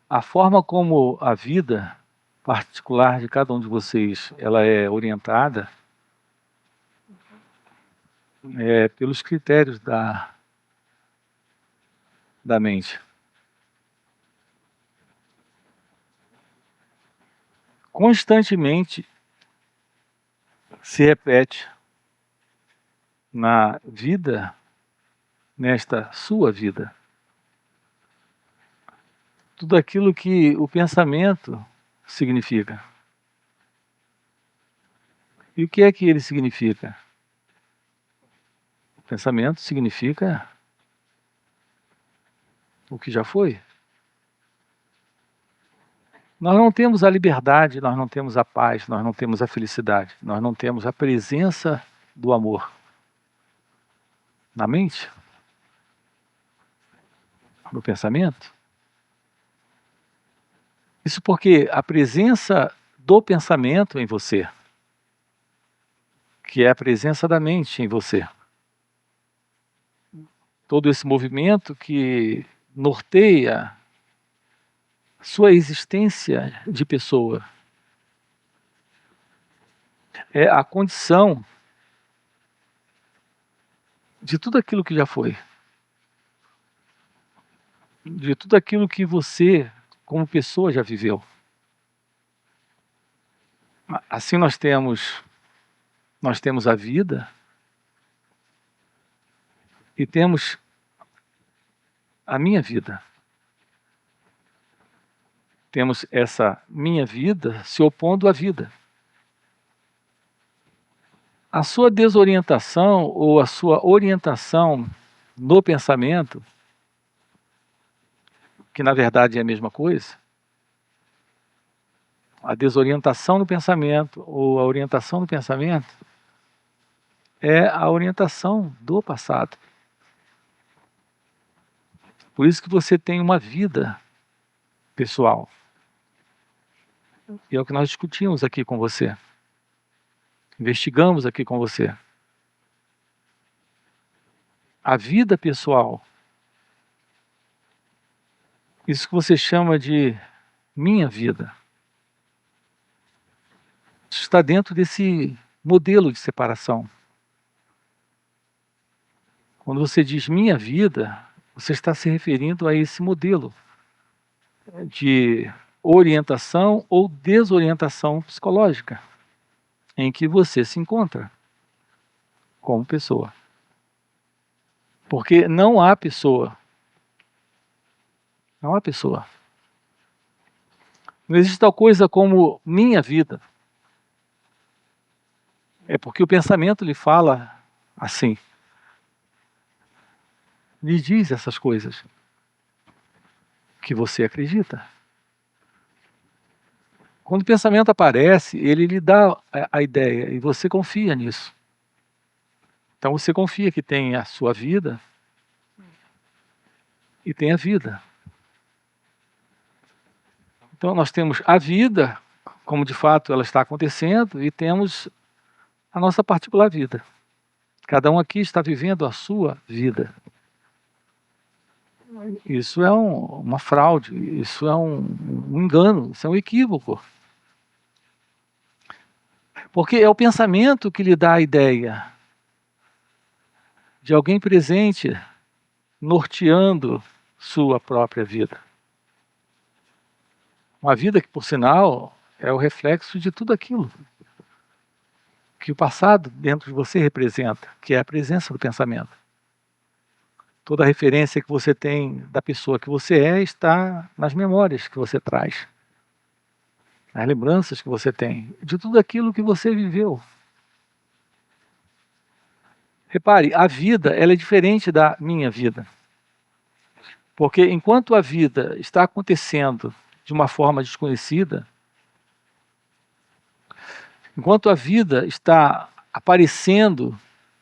A forma como a vida particular de cada um de vocês ela é orientada é pelos critérios da mente. Constantemente se repete na vida, nesta sua vida, tudo aquilo que o pensamento significa. E o que é que ele significa? O pensamento significa o que já foi. Nós não temos a liberdade, nós não temos a paz, nós não temos a felicidade, nós não temos a presença do amor na mente, no pensamento. Isso porque a presença do pensamento em você, que é a presença da mente em você, todo esse movimento que norteia sua existência de pessoa, é a condição de tudo aquilo que já foi, de tudo aquilo que você, como pessoa, já viveu. Assim nós temos a vida e temos a minha vida. Temos essa minha vida se opondo à vida. A sua desorientação ou a sua orientação no pensamento, que na verdade é a mesma coisa, a desorientação no pensamento ou a orientação no pensamento é a orientação do passado. Por isso que você tem uma vida pessoal. E é o que nós discutimos aqui com você. Investigamos aqui com você. A vida pessoal, isso que você chama de minha vida, isso está dentro desse modelo de separação. Quando você diz minha vida, você está se referindo a esse modelo de orientação ou desorientação psicológica em que você se encontra como pessoa. Porque não há pessoa. Não há pessoa. Não existe tal coisa como minha vida. É porque o pensamento lhe fala assim. Lhe diz essas coisas que você acredita. Quando o pensamento aparece, ele lhe dá a ideia e você confia nisso. Então você confia que tem a sua vida e tem a vida. Então nós temos a vida, como de fato ela está acontecendo, e temos a nossa particular vida. Cada um aqui está vivendo a sua vida. Isso é uma fraude, isso é um engano, isso é um equívoco. Porque é o pensamento que lhe dá a ideia de alguém presente norteando sua própria vida. Uma vida que, por sinal, é o reflexo de tudo aquilo que o passado dentro de você representa, que é a presença do pensamento. Toda a referência que você tem da pessoa que você é está nas memórias que você traz, nas lembranças que você tem, de tudo aquilo que você viveu. Repare, a vida ela é diferente da minha vida. Porque enquanto a vida está acontecendo de uma forma desconhecida, enquanto a vida está aparecendo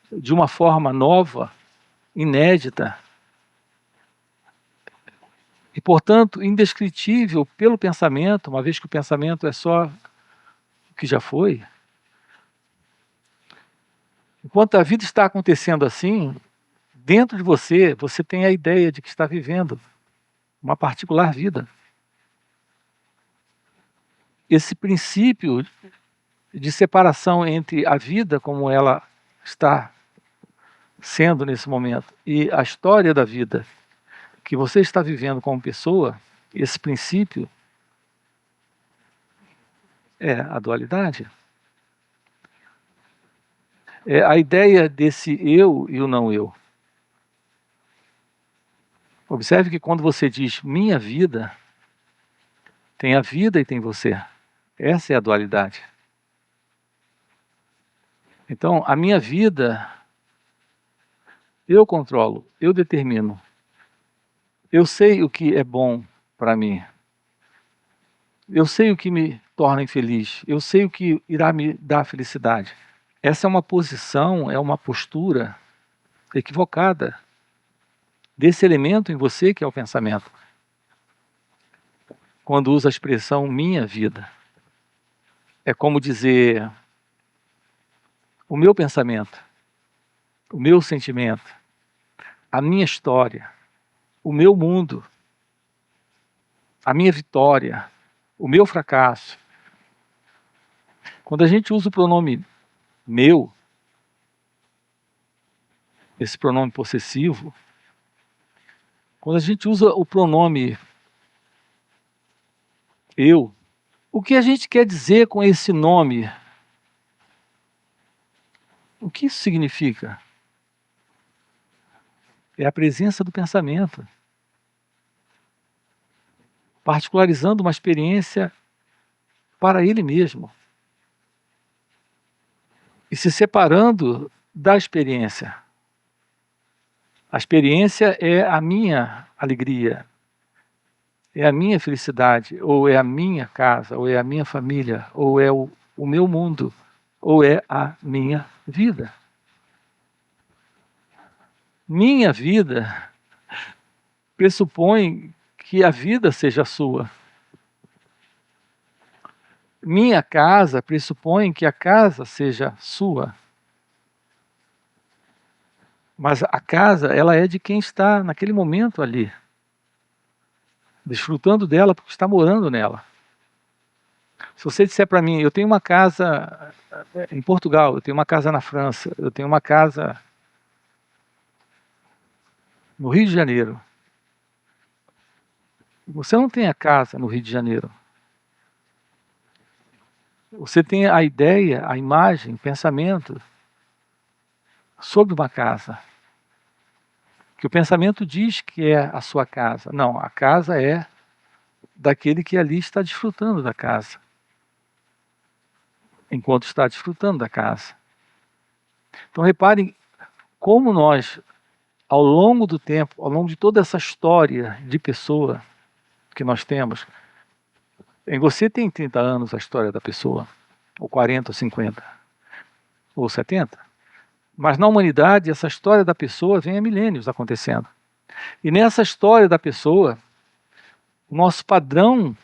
de uma forma nova, inédita, e portanto indescritível pelo pensamento, uma vez que o pensamento é só o que já foi, enquanto a vida está acontecendo assim, dentro de você, você tem a ideia de que está vivendo uma particular vida. esse princípio de separação entre a vida como ela está sendo nesse momento e a história da vida que você está vivendo como pessoa, esse princípio é a dualidade. É a ideia desse eu e o não eu. Observe que quando você diz minha vida, tem a vida e tem você. Essa é a dualidade. Então, a minha vida, eu controlo, eu determino. Eu sei o que é bom para mim. Eu sei o que me torna infeliz. Eu sei o que irá me dar felicidade. Essa é uma posição, é uma postura equivocada desse elemento em você que é o pensamento. Quando usa a expressão minha vida, é como dizer o meu pensamento, o meu sentimento, a minha história, o meu mundo, a minha vitória, o meu fracasso. Quando a gente usa o pronome meu, esse pronome possessivo, quando a gente usa o pronome eu, o que a gente quer dizer com esse nome? O que isso significa? É a presença do pensamento, particularizando uma experiência para ele mesmo e se separando da experiência. A experiência é a minha alegria, é a minha felicidade, ou é a minha casa, ou é a minha família, ou é o meu mundo, ou é a minha vida. Minha vida pressupõe que a vida seja sua. Minha casa pressupõe que a casa seja sua. Mas a casa, ela é de quem está naquele momento ali, desfrutando dela porque está morando nela. Se você disser para mim, eu tenho uma casa em Portugal, eu tenho uma casa na França, eu tenho uma casa no Rio de Janeiro. Você não tem a casa no Rio de Janeiro. Você tem a ideia, a imagem, o pensamento sobre uma casa. Que o pensamento diz que é a sua casa. Não, a casa é daquele que ali está desfrutando da casa. Enquanto está desfrutando da casa. Então reparem como nós, ao longo do tempo, ao longo de toda essa história de pessoa que nós temos, em você tem 30 anos a história da pessoa, ou 40, ou 50, ou 70, mas na humanidade essa história da pessoa vem há milênios acontecendo. E nessa história da pessoa, o nosso padrão,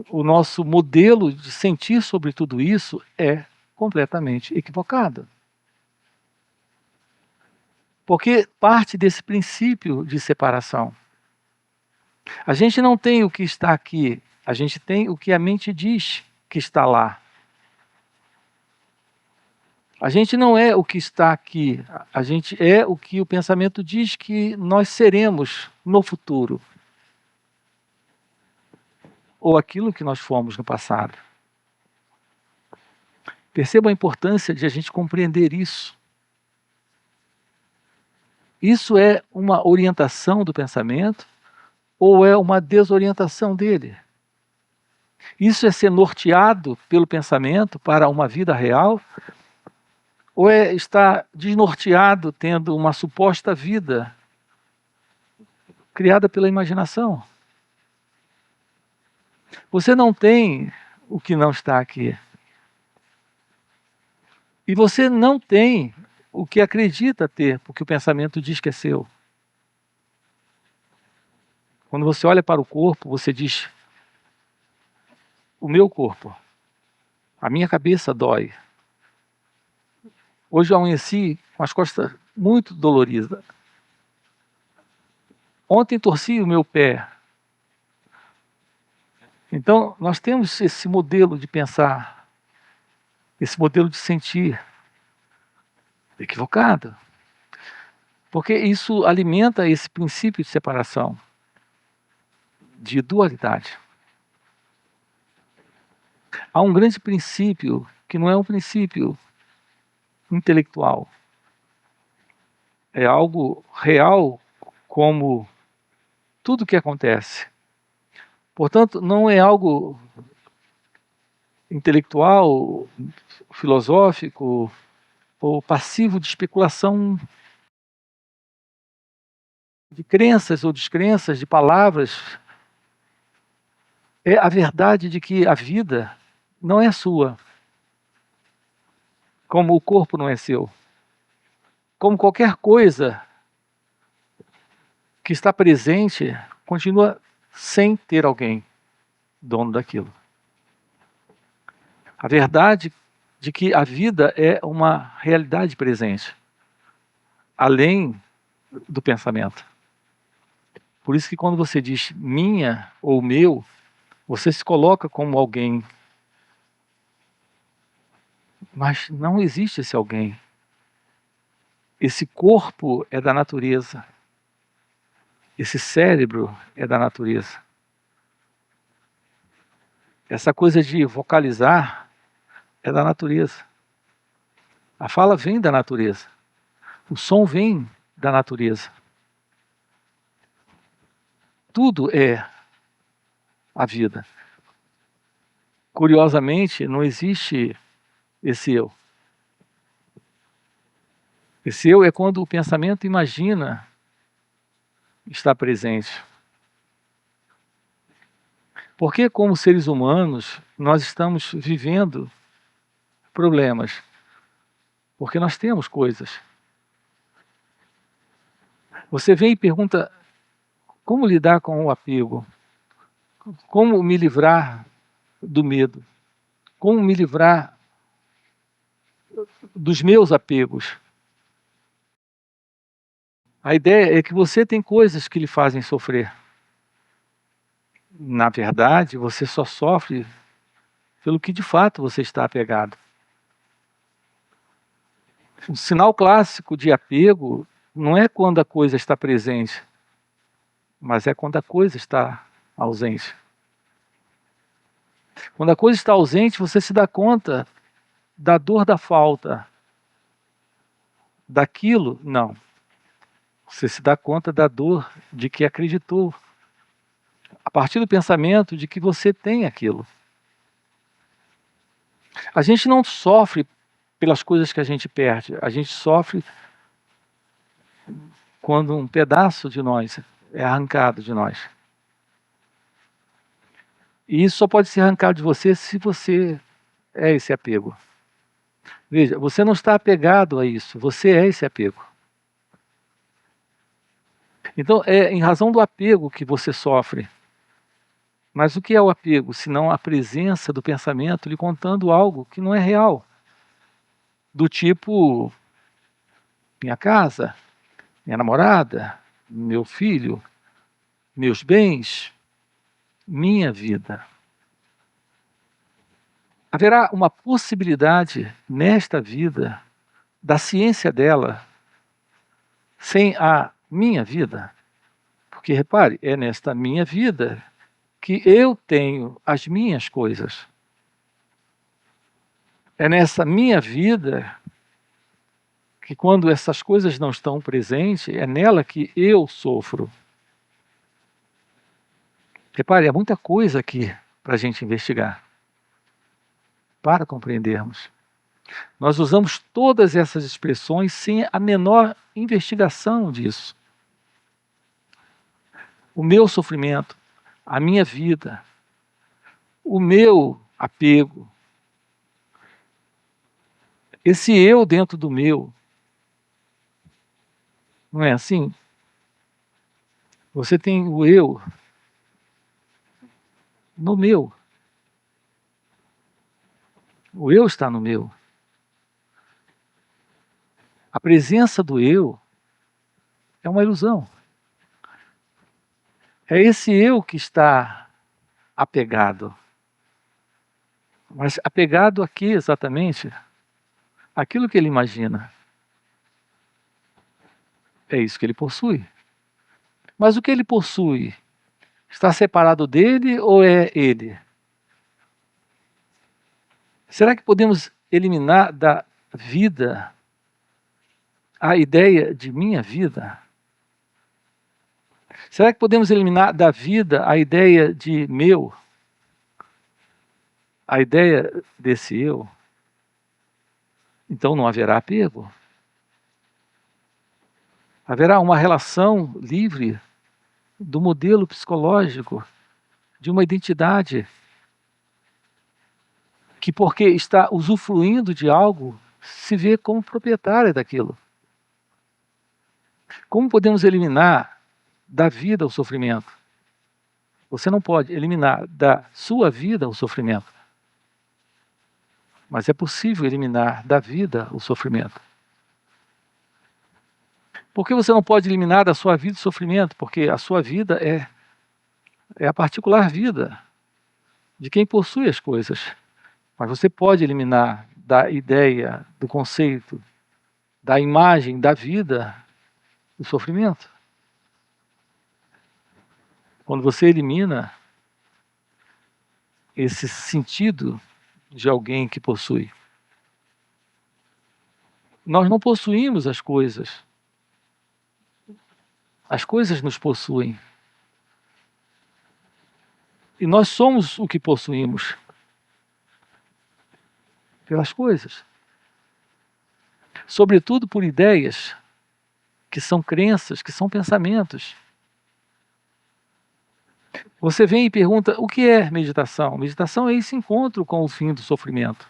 o nosso modelo de sentir sobre tudo isso é completamente equivocado. Porque parte desse princípio de separação. A gente não tem o que está aqui, a gente tem o que a mente diz que está lá. A gente não é o que está aqui, a gente é o que o pensamento diz que nós seremos no futuro. Ou aquilo que nós fomos no passado. Perceba a importância de a gente compreender isso. Isso é uma orientação do pensamento ou é uma desorientação dele? Isso é ser norteado pelo pensamento para uma vida real ou é estar desnorteado tendo uma suposta vida criada pela imaginação? Você não tem o que não está aqui. E você não tem o que acredita ter, porque o pensamento diz que é seu. Quando você olha para o corpo, você diz: o meu corpo, a minha cabeça dói. Hoje eu amanheci com as costas muito doloridas. Ontem torci o meu pé. Então, nós temos esse modelo de pensar, esse modelo de sentir equivocado, porque isso alimenta esse princípio de separação, de dualidade. Há um grande princípio que não é um princípio intelectual, é algo real, como tudo que acontece. Portanto, não é algo intelectual, filosófico ou passivo de especulação de crenças ou descrenças, de palavras. É a verdade de que a vida não é sua, como o corpo não é seu. Como qualquer coisa que está presente, continua sem ter alguém dono daquilo. A verdade de que a vida é uma realidade presente, além do pensamento. Por isso que quando você diz minha ou meu, você se coloca como alguém. Mas não existe esse alguém. Esse corpo é da natureza. Esse cérebro é da natureza. Essa coisa de vocalizar é da natureza. A fala vem da natureza. O som vem da natureza. Tudo é a vida. Curiosamente, não existe esse eu. Esse eu é quando o pensamento imagina estar presente. Porque, como seres humanos, nós estamos vivendo problemas? Porque nós temos coisas. Você vem e pergunta, como lidar com o apego? Como me livrar do medo? Como me livrar dos meus apegos? A ideia é que você tem coisas que lhe fazem sofrer. Na verdade, você só sofre pelo que de fato você está apegado. Um sinal clássico de apego não é quando a coisa está presente, mas é quando a coisa está ausente. Quando a coisa está ausente, você se dá conta da dor da falta. Daquilo, não. Você se dá conta da dor de que acreditou, a partir do pensamento de que você tem aquilo. A gente não sofre pelas coisas que a gente perde, a gente sofre quando um pedaço de nós é arrancado de nós. E isso só pode ser arrancado de você se você é esse apego. Veja, você não está apegado a isso, você é esse apego. Então, é em razão do apego que você sofre. Mas o que é o apego, senão a presença do pensamento lhe contando algo que não é real? Do tipo, minha casa, minha namorada, meu filho, meus bens, minha vida. Haverá uma possibilidade nesta vida, da ciência dela, sem a minha vida? Porque, repare, é nesta minha vida que eu tenho as minhas coisas. É nessa minha vida que, quando essas coisas não estão presentes, é nela que eu sofro. Repare, há muita coisa aqui para a gente investigar, para compreendermos. Nós usamos todas essas expressões sem a menor investigação disso. O meu sofrimento, a minha vida, o meu apego, esse eu dentro do meu. Não é assim? Você tem o eu no meu. O eu está no meu. A presença do eu é uma ilusão. É esse eu que está apegado. Mas apegado a quê exatamente? Aquilo que ele imagina. É isso que ele possui. Mas o que ele possui está separado dele ou é ele? Será que podemos eliminar da vida a ideia de minha vida? Será que podemos eliminar da vida a ideia de meu? A ideia desse eu? Então não haverá apego. Haverá uma relação livre do modelo psicológico, de uma identidade que, porque está usufruindo de algo, se vê como proprietária daquilo. Como podemos eliminar da vida o sofrimento? Você não pode eliminar da sua vida o sofrimento. Mas é possível eliminar da vida o sofrimento. Por que você não pode eliminar da sua vida o sofrimento? Porque a sua vida é a particular vida de quem possui as coisas. Mas você pode eliminar da ideia, do conceito, da imagem, da vida, o sofrimento. Quando você elimina esse sentido de alguém que possui. Nós não possuímos as coisas. As coisas nos possuem. E nós somos o que possuímos. Pelas coisas. Sobretudo por ideias, que são crenças, que são pensamentos. Você vem e pergunta, o que é meditação? Meditação é esse encontro com o fim do sofrimento.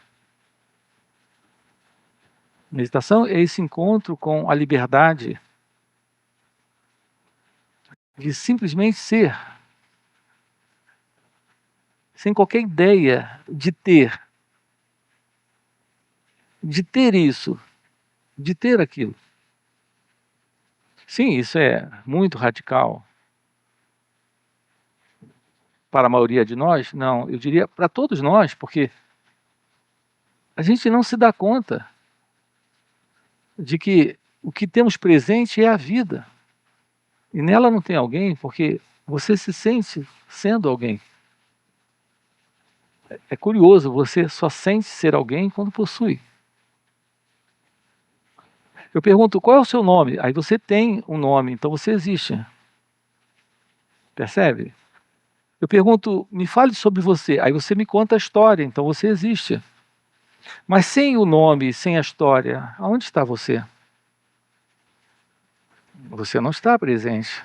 Meditação é esse encontro com a liberdade de simplesmente ser, sem qualquer ideia de ter isso, de ter aquilo. Sim, isso é muito radical. Para a maioria de nós, não, eu diria para todos nós, porque a gente não se dá conta de que o que temos presente é a vida. E nela não tem alguém, porque você se sente sendo alguém. É curioso, você só sente ser alguém quando possui. Eu pergunto, qual é o seu nome? Aí você tem um nome, então você existe. Percebe? Eu pergunto, me fale sobre você. Aí você me conta a história, então você existe. Mas sem o nome, sem a história, aonde está você? Você não está presente.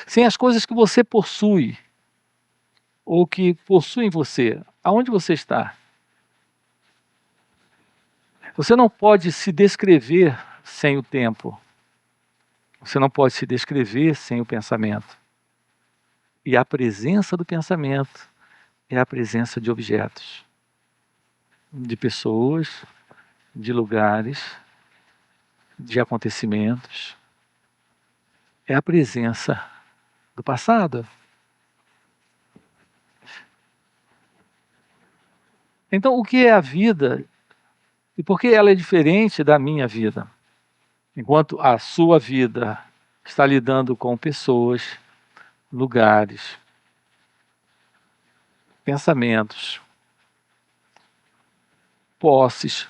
Sem as coisas que você possui, ou que possuem você, aonde você está? Você não pode se descrever sem o tempo. Você não pode se descrever sem o pensamento. E a presença do pensamento é a presença de objetos, de pessoas, de lugares, de acontecimentos. É a presença do passado. Então, o que é a vida e por que ela é diferente da minha vida? Enquanto a sua vida está lidando com pessoas, lugares, pensamentos, posses,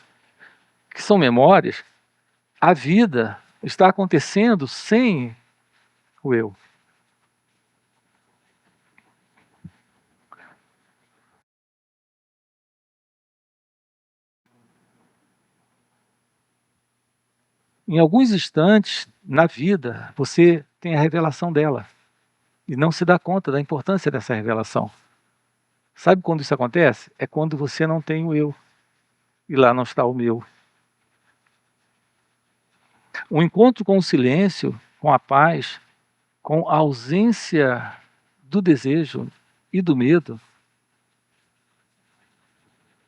que são memórias, a vida está acontecendo sem o eu. Em alguns instantes na vida, você tem a revelação dela e não se dá conta da importância dessa revelação. Sabe quando isso acontece? É quando você não tem o eu e lá não está o meu. Um encontro com o silêncio, com a paz, com a ausência do desejo e do medo,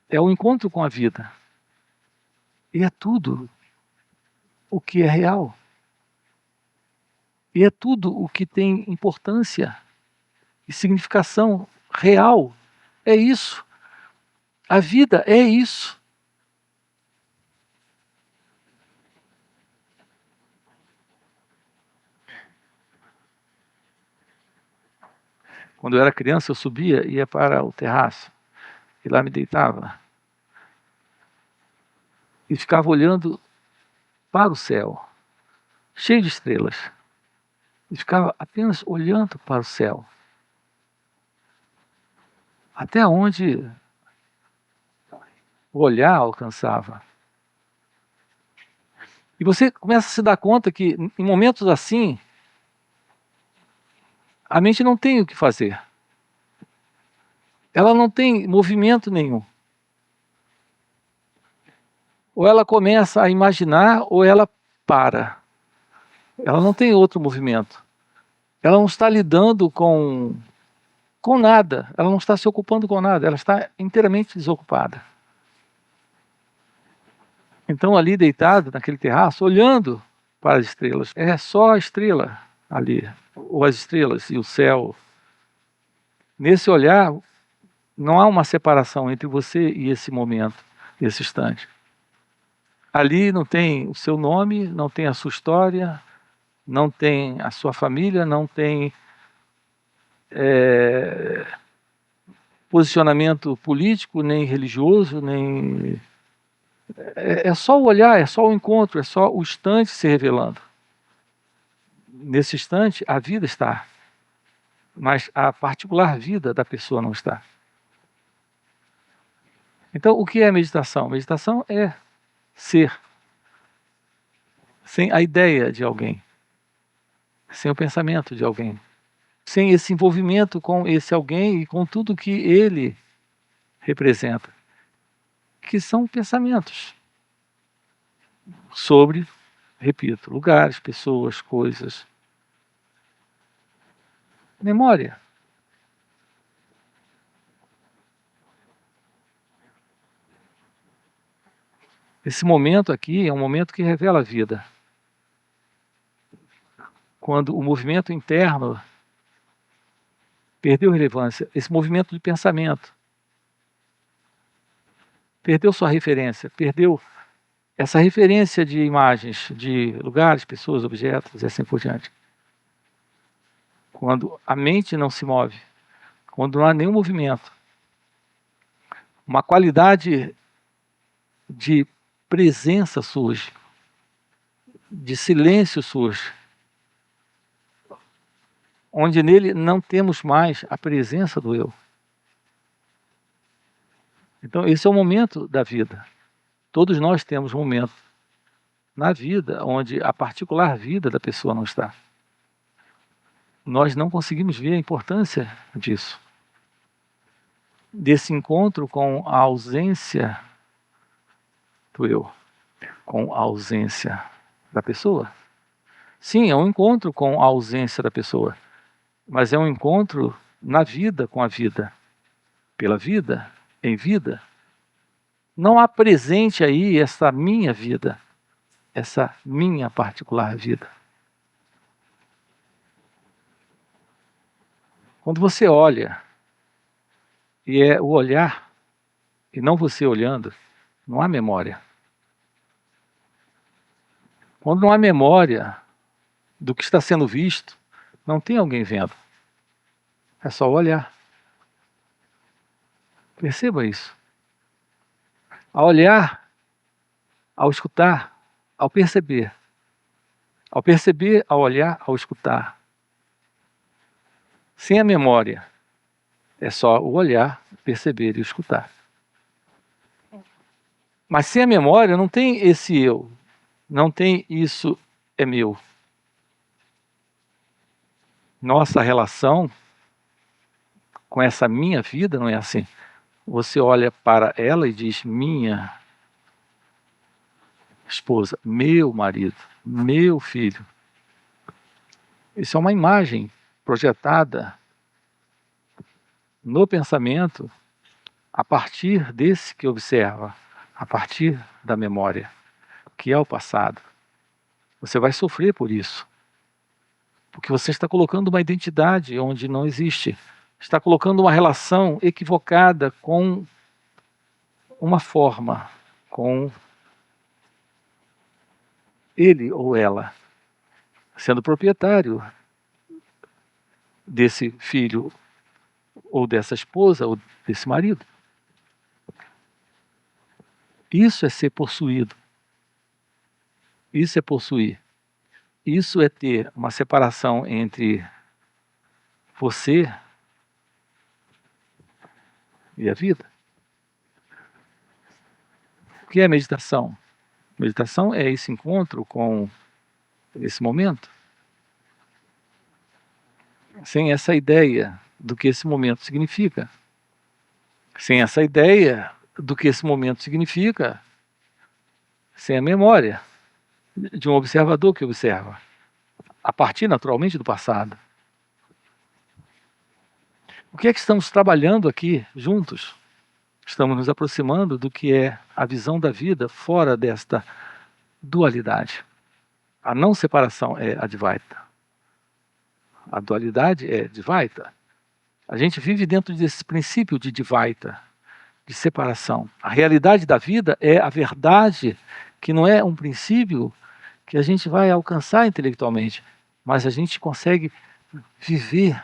é o encontro com a vida. E é tudo o que é real. E é tudo o que tem importância. e significação real. É isso. A vida é isso. Quando eu era criança, eu subia, ia para o terraço, e lá me deitava, e ficava olhando para o céu, cheio de estrelas, e ficava apenas olhando para o céu, até onde o olhar alcançava. E você começa a se dar conta que, em momentos assim, a mente não tem o que fazer. Ela não tem movimento nenhum. Ou ela começa a imaginar, ou ela para. Ela não tem outro movimento. Ela não está lidando com nada. Ela não está se ocupando com nada. Ela está inteiramente desocupada. Então, ali deitado naquele terraço, olhando para as estrelas, é só a estrela ali, ou as estrelas e o céu. Nesse olhar, não há uma separação entre você e esse momento, esse instante. Ali não tem o seu nome, não tem a sua história, não tem a sua família, não tem posicionamento político, nem religioso, nem. É só o olhar, é só o encontro, é só o instante se revelando. Nesse instante, a vida está, mas a particular vida da pessoa não está. Então, o que é meditação? Meditação é ser, sem a ideia de alguém, sem o pensamento de alguém, sem esse envolvimento com esse alguém e com tudo que ele representa, que são pensamentos sobre, repito, lugares, pessoas, coisas. Memória. Esse momento aqui é um momento que revela a vida. Quando o movimento interno perdeu relevância, esse movimento de pensamento perdeu sua referência, perdeu essa referência de imagens, de lugares, pessoas, objetos e assim por diante. Quando a mente não se move, quando não há nenhum movimento, uma qualidade de presença surge, de silêncio surge, onde nele não temos mais a presença do eu. Então, esse é o momento da vida. Todos nós temos um momento na vida onde a particular vida da pessoa não está. Nós não conseguimos ver a importância disso, desse encontro com a ausência do eu, com a ausência da pessoa. Sim, é um encontro com a ausência da pessoa, mas é um encontro na vida com a vida, pela vida, em vida. Não há presente aí essa minha vida, essa minha particular vida. Quando você olha, e é o olhar, e não você olhando, não há memória. Quando não há memória do que está sendo visto, não tem alguém vendo. É só olhar. Perceba isso. Ao olhar, ao escutar, ao perceber, ao olhar, ao escutar. Sem a memória, é só o olhar, perceber e escutar. Mas sem a memória não tem esse eu, não tem isso é meu. Nossa relação com essa minha vida não é assim. Você olha para ela e diz minha esposa, meu marido, meu filho. Isso é uma imagem projetada no pensamento a partir desse que observa, a partir da memória, que é o passado. Você vai sofrer por isso. Porque você está colocando uma identidade onde não existe. Está colocando uma relação equivocada com uma forma, com ele ou ela, sendo proprietário desse filho, ou dessa esposa, ou desse marido. Isso é ser possuído. Isso é possuir. Isso é ter uma separação entre você e a vida. O que é meditação? Meditação é esse encontro com esse momento. Sem essa ideia do que esse momento significa. Sem essa ideia do que esse momento significa, sem a memória de um observador que observa, a partir naturalmente do passado. O que é que estamos trabalhando aqui juntos? Estamos nos aproximando do que é a visão da vida fora desta dualidade. A não separação é Advaita. A dualidade é Dvaita. A gente vive dentro desse princípio de Dvaita, de separação. A realidade da vida é a verdade, que não é um princípio que a gente vai alcançar intelectualmente, mas a gente consegue viver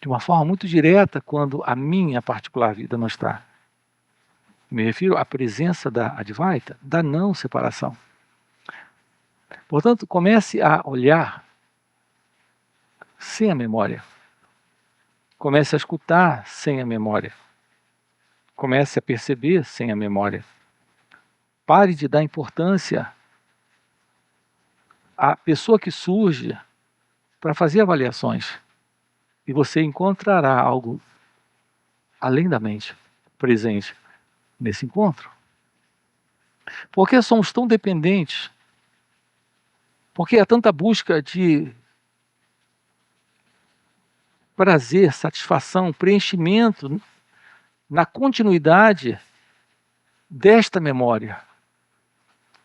de uma forma muito direta quando a minha particular vida não está. Me refiro à presença da Advaita, da não separação. Portanto, comece a olhar sem a memória. Comece a escutar sem a memória. Comece a perceber sem a memória. Pare de dar importância à pessoa que surge para fazer avaliações. E você encontrará algo além da mente presente nesse encontro. Por que somos tão dependentes? Por que há tanta busca de prazer, satisfação, preenchimento na continuidade desta memória,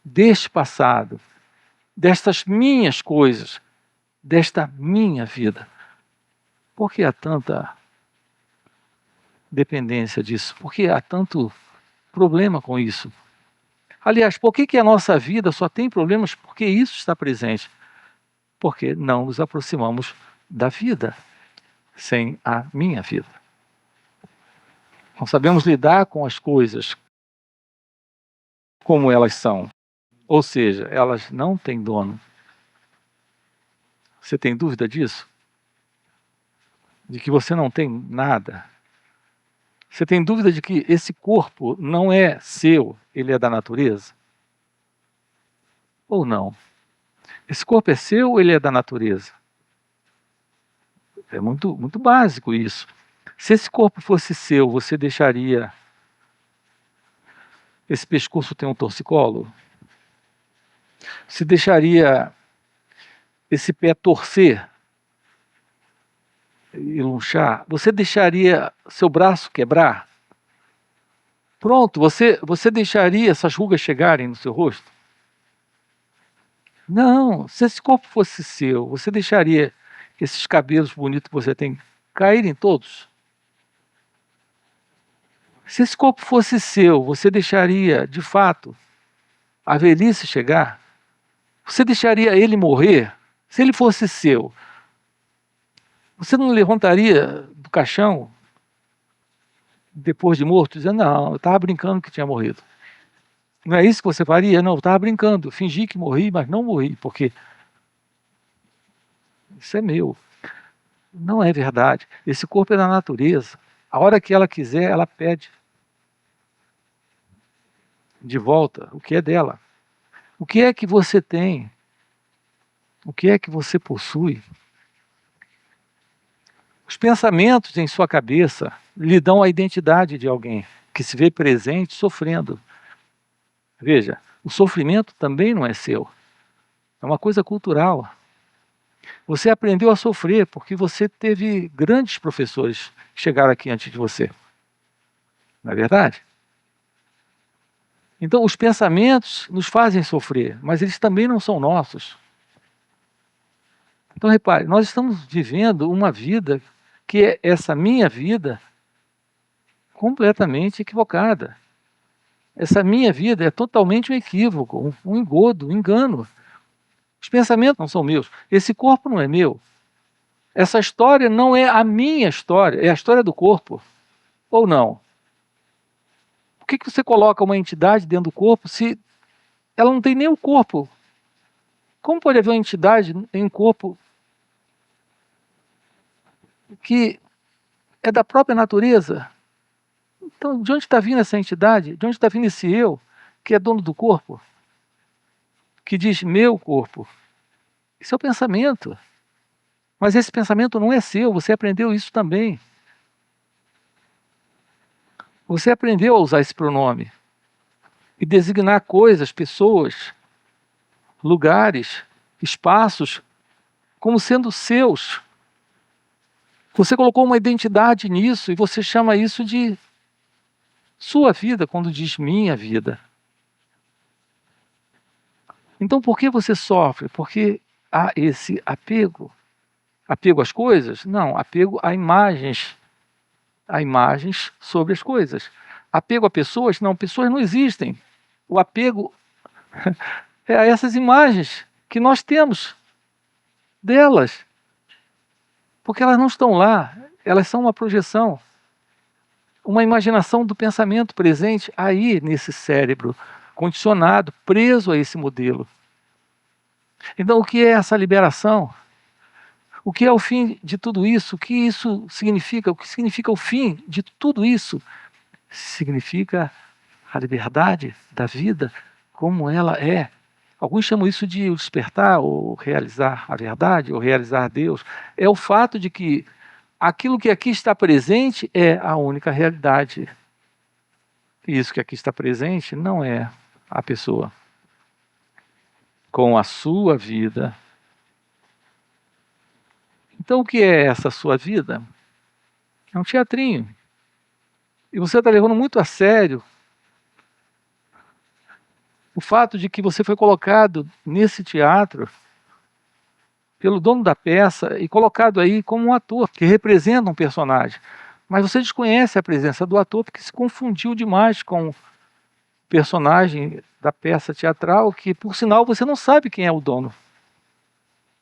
deste passado, destas minhas coisas, desta minha vida? Por que há tanta dependência disso? Por que há tanto problema com isso? Aliás, por que a nossa vida só tem problemas porque isso está presente? Porque não nos aproximamos da vida sem a minha vida. Não sabemos lidar com as coisas como elas são. Ou seja, elas não têm dono. Você tem dúvida disso? De que você não tem nada? Você tem dúvida de que esse corpo não é seu, ele é da natureza? Ou não? Esse corpo é seu ou ele é da natureza? É muito, muito básico isso. Se esse corpo fosse seu, você deixaria esse pescoço ter um torcicolo? Você deixaria esse pé torcer e lunchar? Você deixaria seu braço quebrar? Pronto, você deixaria essas rugas chegarem no seu rosto? Não, se esse corpo fosse seu, você deixaria esses cabelos bonitos que você tem caírem todos? Se esse corpo fosse seu, você deixaria, de fato, a velhice chegar? Você deixaria ele morrer? Se ele fosse seu, você não levantaria do caixão depois de morto, dizendo, não, eu estava brincando que tinha morrido. Não é isso que você faria? Não, eu estava brincando, fingi que morri, mas não morri, porque isso é meu. Não é verdade. Esse corpo é da natureza. A hora que ela quiser, ela pede de volta o que é dela. O que é que você tem? O que é que você possui? Os pensamentos em sua cabeça lhe dão a identidade de alguém que se vê presente sofrendo. Veja, o sofrimento também não é seu. É uma coisa cultural. Você aprendeu a sofrer porque você teve grandes professores que chegaram aqui antes de você. Não é verdade? Então, os pensamentos nos fazem sofrer, mas eles também não são nossos. Então, repare, nós estamos vivendo uma vida que é essa minha vida completamente equivocada. Essa minha vida é totalmente um equívoco, um engodo, um engano. Os pensamentos não são meus. Esse corpo não é meu. Essa história não é a minha história, é a história do corpo. Ou não? Por que você coloca uma entidade dentro do corpo se ela não tem nem o corpo? Como pode haver uma entidade em um corpo que é da própria natureza? Então, de onde está vindo essa entidade? De onde está vindo esse eu, que é dono do corpo? Que diz meu corpo? Isso é o pensamento. Mas esse pensamento não é seu, você aprendeu isso também. Você aprendeu a usar esse pronome e designar coisas, pessoas, lugares, espaços, como sendo seus. Você colocou uma identidade nisso e você chama isso de sua vida, quando diz minha vida. Então, por que você sofre? Porque há esse apego. Apego às coisas? Não, apego a imagens sobre as coisas. Apego a pessoas? Não, pessoas não existem. O apego é a essas imagens que nós temos delas. Porque elas não estão lá, elas são uma projeção, uma imaginação do pensamento presente aí nesse cérebro, condicionado, preso a esse modelo. Então, o que é essa liberação? O que é o fim de tudo isso? O que isso significa? O que significa o fim de tudo isso? Significa a liberdade da vida como ela é. Alguns chamam isso de despertar, ou realizar a verdade, ou realizar Deus. É o fato de que aquilo que aqui está presente é a única realidade. E isso que aqui está presente não é a pessoa. Com a sua vida. Então, o que é essa sua vida? É um teatrinho. E você está levando muito a sério o fato de que você foi colocado nesse teatro pelo dono da peça e colocado aí como um ator que representa um personagem. Mas você desconhece a presença do ator porque se confundiu demais com o personagem da peça teatral, que, por sinal, você não sabe quem é o dono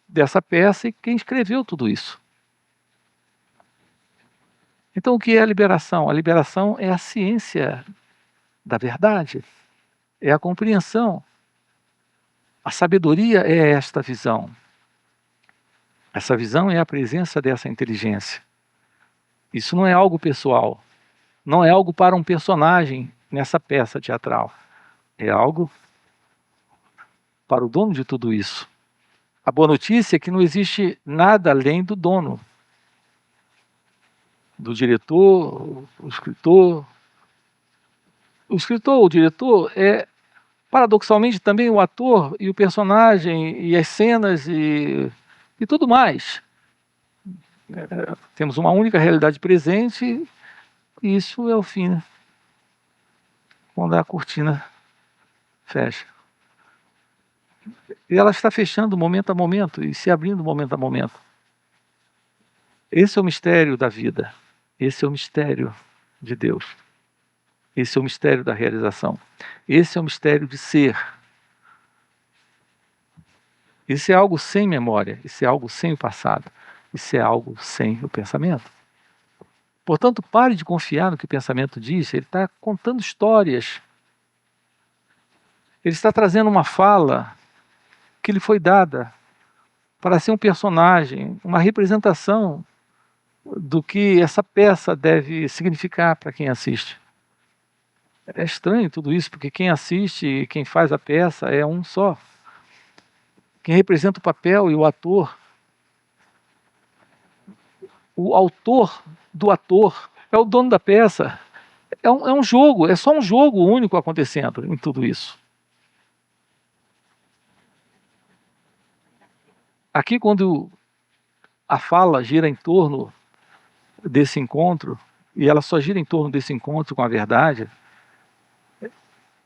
dessa peça e quem escreveu tudo isso. Então, o que é a liberação? A liberação é a ciência da verdade, é a compreensão. A sabedoria é esta visão. Essa visão é a presença dessa inteligência. Isso não é algo pessoal, não é algo para um personagem nessa peça teatral. É algo para o dono de tudo isso. A boa notícia é que não existe nada além do dono, do diretor, o escritor. O escritor, o diretor é paradoxalmente também o ator e o personagem e as cenas e tudo mais. Temos uma única realidade presente e isso é o fim, né? Quando a cortina fecha. E ela está fechando momento a momento e se abrindo momento a momento. Esse é o mistério da vida. Esse é o mistério de Deus. Esse é o mistério da realização. Esse é o mistério de ser. Isso é algo sem memória. Isso é algo sem o passado. Isso é algo sem o pensamento. Portanto, pare de confiar no que o pensamento diz. Ele está contando histórias. Ele está trazendo uma fala que lhe foi dada para ser um personagem, uma representação do que essa peça deve significar para quem assiste. É estranho tudo isso, porque quem assiste e quem faz a peça é um só. Quem representa o papel e o ator, o autor do ator, é o dono da peça. É um jogo, é só um jogo único acontecendo em tudo isso. Aqui, quando a fala gira em torno desse encontro, e ela só gira em torno desse encontro com a verdade,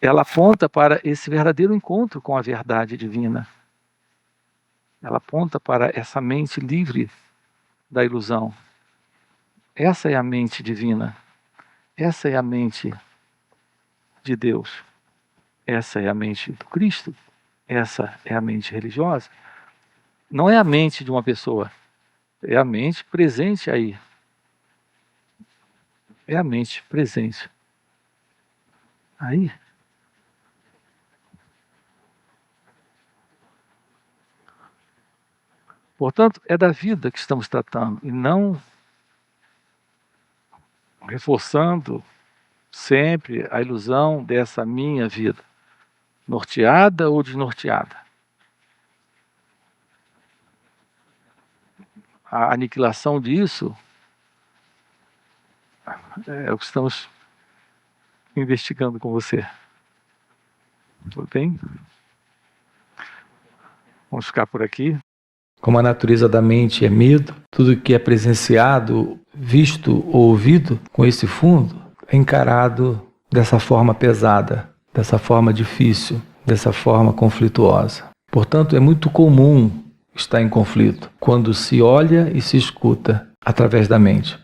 ela aponta para esse verdadeiro encontro com a verdade divina. Ela aponta para essa mente livre da ilusão. Essa é a mente divina. Essa é a mente de Deus. Essa é a mente do Cristo. Essa é a mente religiosa. Não é a mente de uma pessoa. É a mente presente aí. É a mente presente aí. Portanto, é da vida que estamos tratando e não reforçando sempre a ilusão dessa minha vida, norteada ou desnorteada. A aniquilação disso é o que estamos investigando com você. Tudo bem? Vamos ficar por aqui. Como a natureza da mente é medo, tudo que é presenciado, visto ou ouvido com esse fundo é encarado dessa forma pesada, dessa forma difícil, dessa forma conflituosa. Portanto, é muito comum estar em conflito quando se olha e se escuta através da mente.